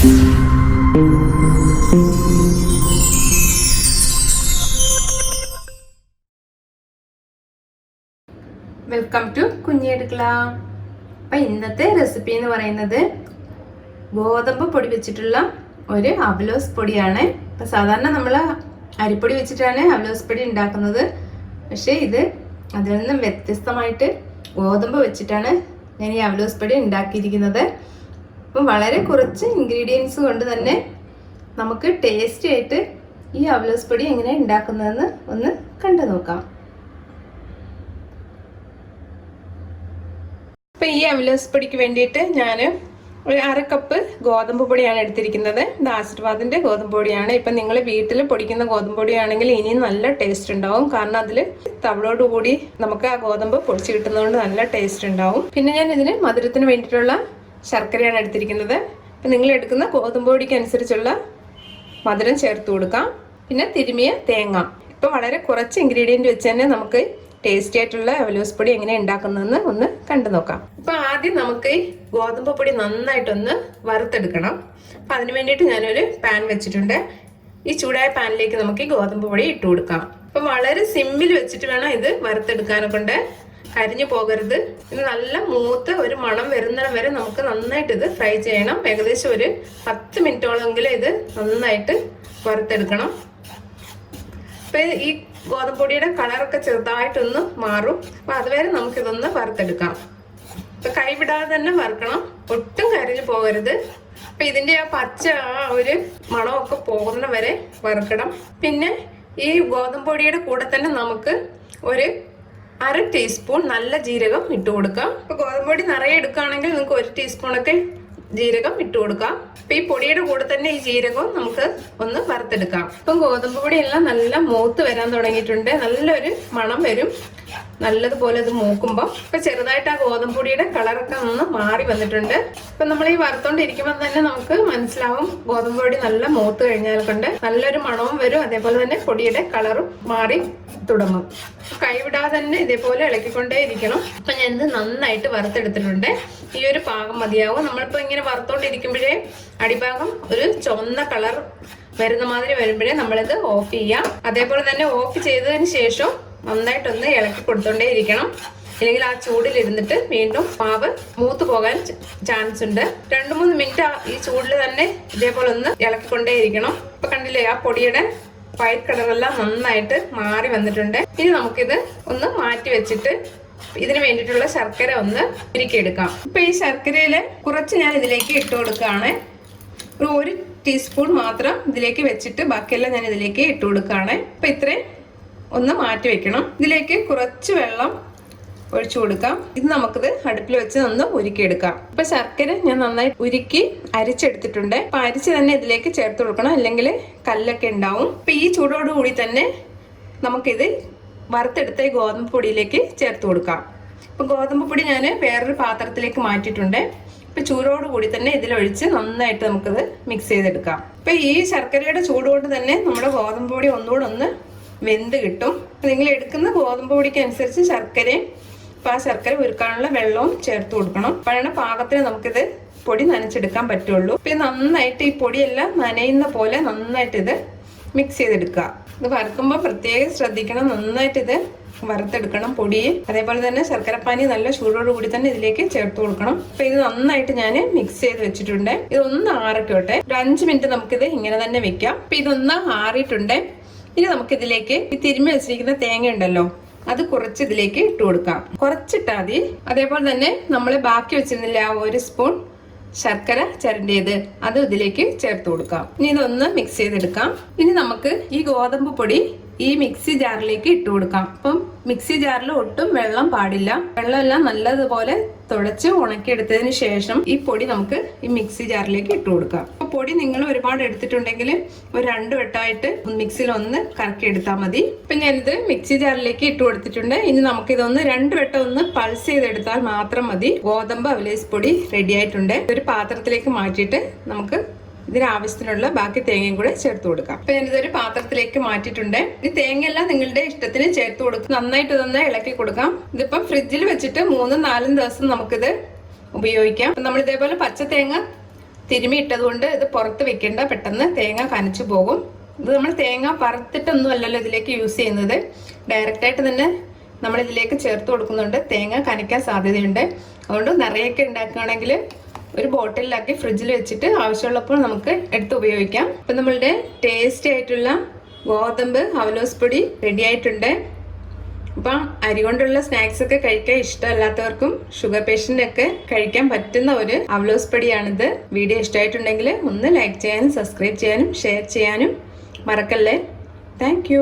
Welcome to കുഞ്ഞിയെടുക്കള. അപ്പം ഇന്നത്തെ recipe എന്ന് പറയുന്നത് ഗോതമ്പ് പൊടി വെച്ചിട്ടുള്ള ഒരു അവലോസ് പൊടിയാണ്. അപ്പം സാധാരണ നമ്മൾ അരിപ്പൊടി വെച്ചിട്ടാണ് അവലോസ് പൊടി ഉണ്ടാക്കുന്നത്. പക്ഷേ ഇത് അതിൽ നിന്നും വ്യത്യസ്തമായിട്ട് ഗോതമ്പ് വെച്ചിട്ടാണ് ഞാൻ ഈ അവലോസ് പൊടി ഉണ്ടാക്കിയിരിക്കുന്നത്. അപ്പം വളരെ കുറച്ച് ഇൻഗ്രീഡിയൻസ് കൊണ്ട് തന്നെ നമുക്ക് ടേസ്റ്റി ആയിട്ട് ഈ അവലോസ് പൊടി എങ്ങനെ ഉണ്ടാക്കുന്നതെന്ന് ഒന്ന് കണ്ടു നോക്കാം. അപ്പം ഈ അവലോസ് പൊടിക്ക് വേണ്ടിയിട്ട് ഞാൻ ഒരു 1/2 കപ്പ് ഗോതമ്പ് പൊടിയാണ് എടുത്തിരിക്കുന്നത്. ഇത് ആശീർവാദിൻ്റെ ഗോതമ്പ് പൊടിയാണ്. ഇപ്പം നിങ്ങൾ വീട്ടിൽ പൊടിക്കുന്ന ഗോതമ്പ് പൊടിയാണെങ്കിൽ ഇനിയും നല്ല ടേസ്റ്റ് ഉണ്ടാവും. കാരണം അതിൽ തവിടോടുകൂടി നമുക്ക് ആ ഗോതമ്പ് പൊടിച്ച് കിട്ടുന്നതുകൊണ്ട് നല്ല ടേസ്റ്റ് ഉണ്ടാവും. പിന്നെ ഞാൻ ഇതിന് മധുരത്തിന് വേണ്ടിയിട്ടുള്ള ശർക്കരയാണ് എടുത്തിരിക്കുന്നത്. അപ്പം നിങ്ങൾ എടുക്കുന്ന ഗോതമ്പ് പൊടിക്ക് അനുസരിച്ചുള്ള മധുരം ചേർത്ത് കൊടുക്കാം. പിന്നെ തിരുമിയ തേങ്ങ. ഇപ്പം വളരെ കുറച്ച് ഇൻഗ്രീഡിയൻറ്റ് വെച്ച് തന്നെ നമുക്ക് ടേസ്റ്റി ആയിട്ടുള്ള അവലോസ് പൊടി എങ്ങനെ ഉണ്ടാക്കുന്നതെന്ന് ഒന്ന് കണ്ടു നോക്കാം. ഇപ്പൊ ആദ്യം നമുക്ക് ഈ ഗോതമ്പ് പൊടി നന്നായിട്ടൊന്ന് വറുത്തെടുക്കണം. അപ്പൊ അതിന് വേണ്ടിയിട്ട് ഞാനൊരു പാൻ വെച്ചിട്ടുണ്ട്. ഈ ചൂടായ പാനിലേക്ക് നമുക്ക് ഈ ഗോതമ്പ് പൊടി ഇട്ട് കൊടുക്കാം. അപ്പൊ വളരെ സിമ്മിൽ വെച്ചിട്ട് വേണം ഇത് വറുത്തെടുക്കാനെ കൊണ്ട് കരിഞ്ഞു പോകരുത്. ഇത് നല്ല മൂത്ത് ഒരു മണം വരുന്നിടം വരെ നമുക്ക് നന്നായിട്ട് ഇത് ഫ്രൈ ചെയ്യണം. ഏകദേശം ഒരു 10 മിനിറ്റോളെങ്കിലും ഇത് നന്നായിട്ട് വറുത്തെടുക്കണം. അപ്പൊ ഈ ഗോതമ്പ് പൊടിയുടെ കളറൊക്കെ ചെറുതായിട്ടൊന്ന് മാറും. അപ്പൊ അതുവരെ നമുക്കിതൊന്ന് വറുത്തെടുക്കാം. അപ്പൊ കൈവിടാതെ തന്നെ വറുക്കണം, ഒട്ടും കരിഞ്ഞു പോകരുത്. അപ്പൊ ഇതിന്റെ ആ പച്ച ഒരു മണമൊക്കെ പോകുന്ന വരെ വറുക്കണം. പിന്നെ ഈ ഗോതമ്പ് പൊടിയുടെ കൂടെ തന്നെ നമുക്ക് ഒരു 1/2 ടീസ്പൂൺ നല്ല ജീരകം ഇട്ട് കൊടുക്കാം. അപ്പൊ ഗോതമ്പ് പൊടി നിറയെ എടുക്കുകയാണെങ്കിൽ നിങ്ങൾക്ക് 1 ടീസ്പൂണൊക്കെ ജീരകം ഇട്ട് കൊടുക്കാം. അപ്പൊ ഈ പൊടിയുടെ കൂടെ തന്നെ ഈ ജീരകവും നമുക്ക് ഒന്ന് വറുത്തെടുക്കാം. ഇപ്പം ഗോതമ്പ് പൊടിയെല്ലാം നല്ല മൂത്ത് വരാൻ തുടങ്ങിയിട്ടുണ്ട്. നല്ലൊരു മണം വരും നല്ലതുപോലെ ഇത് മൂക്കുമ്പോൾ. ഇപ്പൊ ചെറുതായിട്ട് ആ ഗോതമ്പ് പൊടിയുടെ കളറൊക്കെ ഒന്ന് മാറി വന്നിട്ടുണ്ട്. ഇപ്പൊ നമ്മൾ ഈ വറുത്തോണ്ടിരിക്കുമ്പോൾ തന്നെ നമുക്ക് മനസ്സിലാവും ഗോതമ്പ് പൊടി നല്ല മൂത്ത് കഴിഞ്ഞാൽ കൊണ്ട് നല്ലൊരു മണവും വരും. അതേപോലെ തന്നെ പൊടിയുടെ കളറും മാറി തുടങ്ങും. കൈവിടാതെ തന്നെ ഇതേപോലെ ഇളക്കിക്കൊണ്ടേ ഇരിക്കണം. അപ്പൊ ഞാൻ ഇത് നന്നായിട്ട് വറുത്തെടുത്തിട്ടുണ്ട്. ഈ ഒരു പാകം മതിയാവും. നമ്മളിപ്പോ ഇങ്ങനെ വറുത്തോണ്ടിരിക്കുമ്പോഴേ അടിഭാഗം ഒരു ചുവന്ന കളർ വരുന്ന മാതിരി വരുമ്പോഴേ നമ്മളിത് ഓഫ് ചെയ്യാം. അതേപോലെ തന്നെ ഓഫ് ചെയ്തതിന് ശേഷം നന്നായിട്ടൊന്ന് ഇളക്കി കൊടുത്തോണ്ടേ ഇരിക്കണം. അല്ലെങ്കിൽ ആ ചൂടിലിരുന്നിട്ട് വീണ്ടും മാവ് മൂത്ത് പോകാൻ ചാൻസ് ഉണ്ട്. 2-3 മിനിറ്റ് ഈ ചൂടിൽ തന്നെ ഇതേപോലെ ഒന്ന് ഇളക്കിക്കൊണ്ടേ ഇരിക്കണം. ഇപ്പൊ കണ്ടില്ലേ ആ പൊടിയുടെ വൈറ്റ് കളറെല്ലാം നന്നായിട്ട് മാറി വന്നിട്ടുണ്ട്. ഇനി നമുക്കിത് ഒന്ന് മാറ്റി വെച്ചിട്ട് ഇതിന് വേണ്ടിയിട്ടുള്ള ശർക്കര ഒന്ന് ഉരുക്കിയെടുക്കാം. ഇപ്പൊ ഈ ശർക്കരയില് കുറച്ച് ഞാൻ ഇതിലേക്ക് ഇട്ട് കൊടുക്കുകയാണ്. ഒരു 1 ടീസ്പൂൺ മാത്രം ഇതിലേക്ക് വെച്ചിട്ട് ബാക്കിയെല്ലാം ഞാൻ ഇതിലേക്ക് ഇട്ട് കൊടുക്കുകയാണ്. അപ്പൊ ഇത്രയും ഒന്ന് മാറ്റി വെക്കണം. ഇതിലേക്ക് കുറച്ച് വെള്ളം ഒഴിച്ചു കൊടുക്കാം. ഇത് നമുക്കിത് അടുപ്പിൽ വെച്ച് ഒന്ന് ഉരുക്കിയെടുക്കാം. ഇപ്പൊ ശർക്കര ഞാൻ നന്നായി ഉരുക്കി അരിച്ചെടുത്തിട്ടുണ്ട്. അപ്പൊ അരിച്ച് തന്നെ ഇതിലേക്ക് ചേർത്ത് കൊടുക്കണം, അല്ലെങ്കിൽ കല്ലൊക്കെ ഉണ്ടാവും. അപ്പൊ ഈ ചൂടോടുകൂടി തന്നെ നമുക്കിത് വറുത്തെടുത്ത ഈ ഗോതമ്പ് പൊടിയിലേക്ക് ചേർത്ത് കൊടുക്കാം. ഇപ്പൊ ഗോതമ്പ് പൊടി ഞാൻ വേറൊരു പാത്രത്തിലേക്ക് മാറ്റിയിട്ടുണ്ട്. ഇപ്പൊ ചൂടോടുകൂടി തന്നെ ഇതിലൊഴിച്ച് നന്നായിട്ട് നമുക്കിത് മിക്സ് ചെയ്തെടുക്കാം. ഇപ്പൊ ഈ ശർക്കരയുടെ ചൂടുകൊണ്ട് തന്നെ നമ്മുടെ ഗോതമ്പ് പൊടി ഒന്നുകൂടെ ഒന്ന് വെന്ത് കിട്ടും. നിങ്ങൾ എടുക്കുന്ന ഗോതമ്പ് പൊടിക്ക് അനുസരിച്ച് ശർക്കരയും ആ ശർക്കര ഉരുക്കാനുള്ള വെള്ളവും ചേർത്ത് കൊടുക്കണം. അപ്പോഴാണ് പാകത്തിന് നമുക്കിത് പൊടി നനച്ചെടുക്കാൻ പറ്റുള്ളൂ. ഇപ്പൊ നന്നായിട്ട് ഈ പൊടിയെല്ലാം നനയുന്ന പോലെ നന്നായിട്ട് ഇത് മിക്സ് ചെയ്തെടുക്കുക. ഇത് വറുക്കുമ്പോൾ പ്രത്യേകം ശ്രദ്ധിക്കണം, നന്നായിട്ട് ഇത് വറുത്തെടുക്കണം പൊടി. അതേപോലെ തന്നെ ശർക്കരപ്പാനി നല്ല ചൂടോടുകൂടി തന്നെ ഇതിലേക്ക് ചേർത്ത് കൊടുക്കണം. അപ്പൊ ഇത് നന്നായിട്ട് ഞാൻ മിക്സ് ചെയ്ത് വെച്ചിട്ടുണ്ട്. ഇതൊന്ന് ആറിക്കോട്ടെ. ഒരു 5 മിനിറ്റ് നമുക്കിത് ഇങ്ങനെ തന്നെ വെക്കാം. അപ്പൊ ഇതൊന്ന് ആറിയിട്ടുണ്ട്. ഇനി നമുക്കിതിലേക്ക് ഈ തിരുമ്മി വെച്ചിരിക്കുന്ന തേങ്ങ ഉണ്ടല്ലോ, അത് കുറച്ച് ഇതിലേക്ക് ഇട്ട് കൊടുക്കാം. കുറച്ചിട്ടാൽ മതി. അതേപോലെ തന്നെ നമ്മൾ ബാക്കി വെച്ചിരുന്നില്ല ആ 1 സ്പൂൺ ശർക്കര ചരണ്ടിയത്, അത് ഇതിലേക്ക് ചേർത്ത് കൊടുക്കാം. ഇനി ഇതൊന്ന് മിക്സ് ചെയ്തെടുക്കാം. ഇനി നമുക്ക് ഈ ഗോതമ്പ് പൊടി ഈ മിക്സി ജാറിലേക്ക് ഇട്ട് കൊടുക്കാം. അപ്പം മിക്സി ജാറിൽ ഒട്ടും വെള്ളം പാടില്ല. വെള്ളമെല്ലാം നല്ലതുപോലെ തുടച്ച് ഉണക്കിയെടുത്തതിന് ശേഷം ഈ പൊടി നമുക്ക് ഈ മിക്സി ജാറിലേക്ക് ഇട്ട് കൊടുക്കാം. അപ്പൊ പൊടി നിങ്ങൾ ഒരുപാട് എടുത്തിട്ടുണ്ടെങ്കിൽ ഒരു 2 വട്ടമായിട്ട് മിക്സിയിൽ ഒന്ന് കറക്കി എടുത്താൽ മതി. ഇപ്പൊ ഞാനിത് മിക്സി ജാറിലേക്ക് ഇട്ട് കൊടുത്തിട്ടുണ്ട്. ഇനി നമുക്കിതൊന്ന് 2 വട്ടം ഒന്ന് പൾസ് ചെയ്തെടുത്താൽ മാത്രം മതി. ഗോതമ്പ് അവലേസ് പൊടി റെഡി ആയിട്ടുണ്ട്. ഒരു പാത്രത്തിലേക്ക് മാറ്റിയിട്ട് നമുക്ക് ഇതിനാവശ്യത്തിനുള്ള ബാക്കി തേങ്ങയും കൂടെ ചേർത്ത് കൊടുക്കാം. അപ്പൊ ഞാനിതൊരു പാത്രത്തിലേക്ക് മാറ്റിയിട്ടുണ്ട്. ഈ തേങ്ങയെല്ലാം നിങ്ങളുടെ ഇഷ്ടത്തിന് ചേർത്ത് കൊടുക്കും. നന്നായിട്ട് ഇതൊന്ന് ഇളക്കി കൊടുക്കാം. ഇതിപ്പം ഫ്രിഡ്ജിൽ വെച്ചിട്ട് 3-4 ദിവസം നമുക്കിത് ഉപയോഗിക്കാം. നമ്മൾ ഇതേപോലെ പച്ച തേങ്ങ തിരുമി ഇട്ടതുകൊണ്ട് ഇത് പുറത്ത് വെക്കേണ്ട, പെട്ടെന്ന് തേങ്ങ കനച്ചു പോകും. ഇത് നമ്മൾ തേങ്ങ വറുത്തിട്ടൊന്നും അല്ലല്ലോ ഇതിലേക്ക് യൂസ് ചെയ്യുന്നത്, ഡയറക്റ്റായിട്ട് തന്നെ നമ്മൾ ഇതിലേക്ക് ചേർത്ത് കൊടുക്കുന്നുണ്ട്. തേങ്ങ കനയ്ക്കാൻ സാധ്യതയുണ്ട്. അതുകൊണ്ട് നിറയൊക്കെ ഉണ്ടാക്കുകയാണെങ്കിൽ ഒരു ബോട്ടിലാക്കി ഫ്രിഡ്ജിൽ വെച്ചിട്ട് ആവശ്യമുള്ളപ്പോൾ നമുക്ക് എടുത്ത് ഉപയോഗിക്കാം. ഇപ്പം നമ്മളുടെ ടേസ്റ്റി ആയിട്ടുള്ള ഗോതമ്പ് അവലോസ് പൊടി റെഡി ആയിട്ടുണ്ട്. അപ്പം അരി കൊണ്ടുള്ള സ്നാക്സ് ഒക്കെ കഴിക്കാൻ ഇഷ്ടമല്ലാത്തവർക്കും ഷുഗർ പേഷ്യന്റിനൊക്കെ കഴിക്കാൻ പറ്റുന്ന ഒരു അവലോസ് പൊടിയാണിത്. വീഡിയോ ഇഷ്ടമായിട്ടുണ്ടെങ്കിൽ ഒന്ന് ലൈക്ക് ചെയ്യാനും സബ്സ്ക്രൈബ് ചെയ്യാനും ഷെയർ ചെയ്യാനും മറക്കല്ലേ. താങ്ക്